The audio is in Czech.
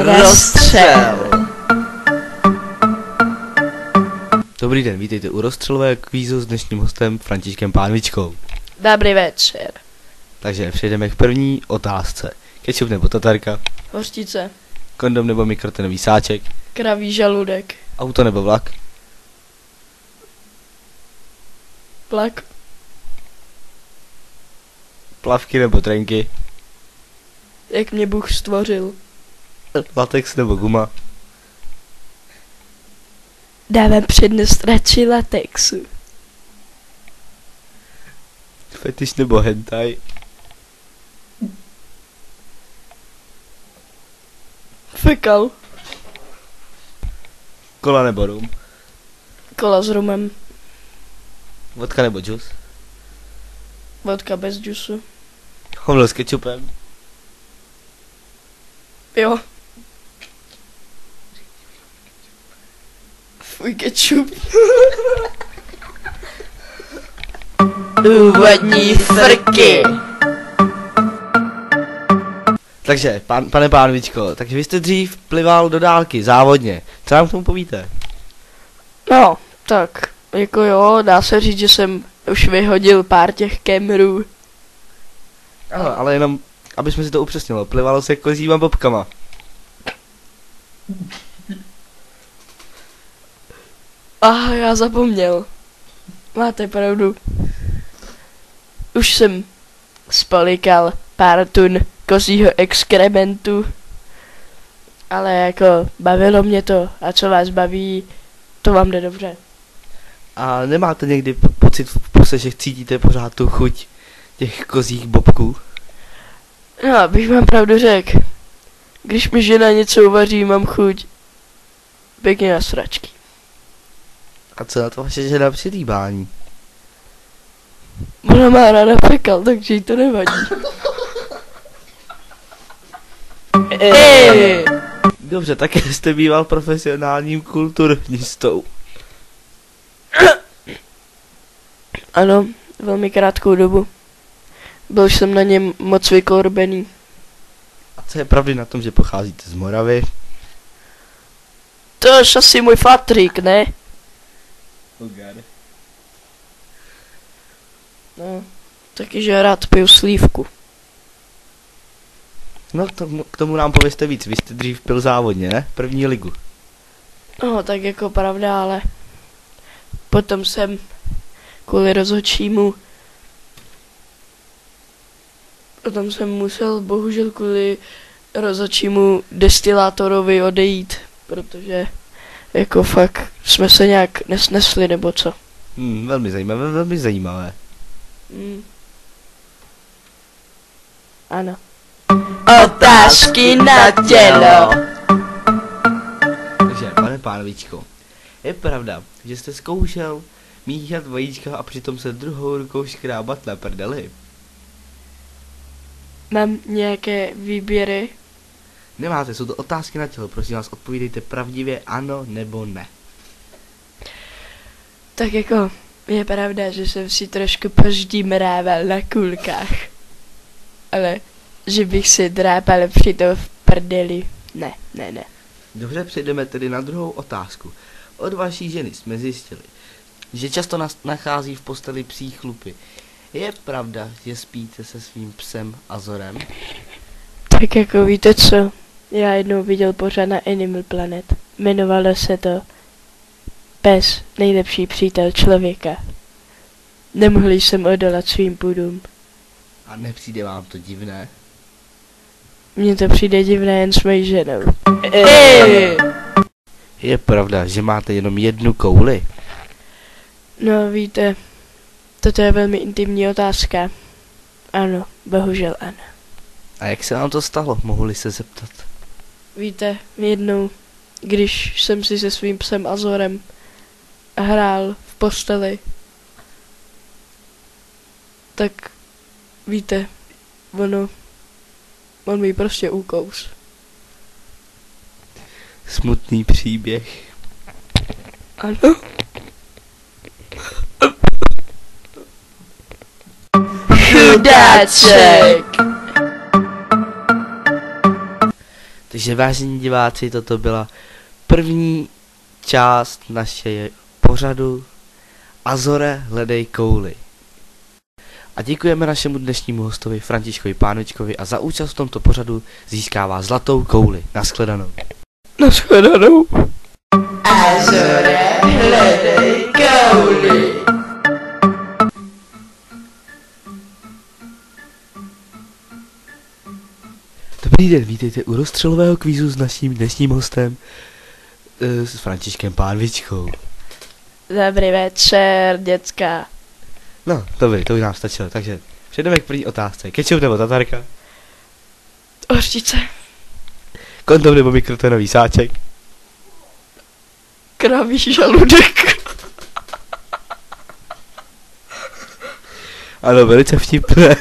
Rozstřel. Dobrý den, vítejte u rozstřelové kvízu s dnešním hostem Františkem Pánvičkou. Dobrý večer. Takže přejdeme k první otázce. Kečup nebo tatarka? Hořčice. Kondom nebo mikrotenový sáček? Kraví žaludek. Auto nebo vlak? Plak. Plavky nebo trenky? Jak mě Bůh stvořil. Latex nebo guma? Dávám přednost radši latexu. Fetiš nebo hentai? Fekal. Kola nebo rum? Kola s rumem. Vodka nebo džus? Vodka bez džusu. Homl s kečupem? Jo. Fuj, kečup. Úvodní frky. Takže, pane Pánvičko, takže vy jste dřív plival do dálky, závodně. Co nám k tomu povíte? No, tak, jako jo, dá se říct, že jsem už vyhodil pár těch kemrů. Ano, ale jenom, aby jsme si to upřesnilo, plivalo se kozíma bobkama. Já zapomněl. Máte pravdu. Už jsem spolikal pár tun kozího exkrementu. Ale jako bavilo mě to. A co vás baví, to vám jde dobře. A nemáte někdy pocit v puse, že cítíte pořád tu chuť těch kozích bobků? No, abych vám pravdu řekl. Když mi žena něco uvaří, mám chuť pěkně na sračky. A co na to vaše žena při líbání? Ona má ráda fekal, takže jí to nevadí. Dobře, také jste býval profesionálním kulturnistou. Ano, velmi krátkou dobu. Byl jsem na něm moc vykorbený. A co je pravdy na tom, že pocházíte z Moravy? To je asi můj fatrík, ne? No, taky že rád piju slívku. No, k tomu nám povězte víc. Vy jste dřív pil závodně, ne? První ligu. No, tak jako pravda, ale potom jsem kvůli rozhodčímu potom jsem musel bohužel kvůli rozhodčímu destilátorovi odejít, protože jako fakt jsme se nějak nesnesli, nebo co. Velmi zajímavé, velmi zajímavé. Ano. Otázky na tělo. Takže, pane Pánvičko, je pravda, že jste zkoušel míchat vajíčka a přitom se druhou rukou škrábat na prdeli? Mám nějaké výběry? Nemáte, jsou to otázky na tělo, prosím vás, odpovídejte pravdivě ano nebo ne. Tak jako, je pravda, že jsem si trošku poždímrával na kulkách. Ale, že bych si drápal přitom v prdeli, ne. Dobře, přejdeme tedy na druhou otázku. Od vaší ženy jsme zjistili, že často nachází v posteli psí chlupy. Je pravda, že spíte se svým psem Azorem? Tak jako víte co, já jednou viděl pořád na Animal Planet. Jmenovalo se to Pes, nejlepší přítel člověka. Nemohl jsem odolat svým pudům. A nepřijde vám to divné? Mně to přijde divné jen s mojí ženou. Je pravda, že máte jenom jednu kouli? No víte, toto je velmi intimní otázka. Ano, bohužel ano. A jak se vám to stalo, mohu-li se zeptat? Víte, jednou, když jsem si se svým psem Azorem hrál v posteli, tak víte, on mi prostě ukous. Smutný příběh. Ano. Chudáček! Takže vážení diváci, toto byla první část naše pořadu Azore hledej kouli. A děkujeme našemu dnešnímu hostovi Františkovi Pánočkovi a za účast v tomto pořadu získává zlatou kouli. Nashledanou. Nashledanou. Azore hledej kouli. Dobrý den, vítejte u rozstřelového kvízu s naším dnešním hostem, s Františkem Pánvičkou. Dobrý večer, děcka. No, dobrý, to by nám stačilo, takže přejdeme k první otázce. Kečup nebo tatarka? Hořčice. Kondom nebo mikrotonový sáček? Kraví žaludek. Ano, velice vtipné.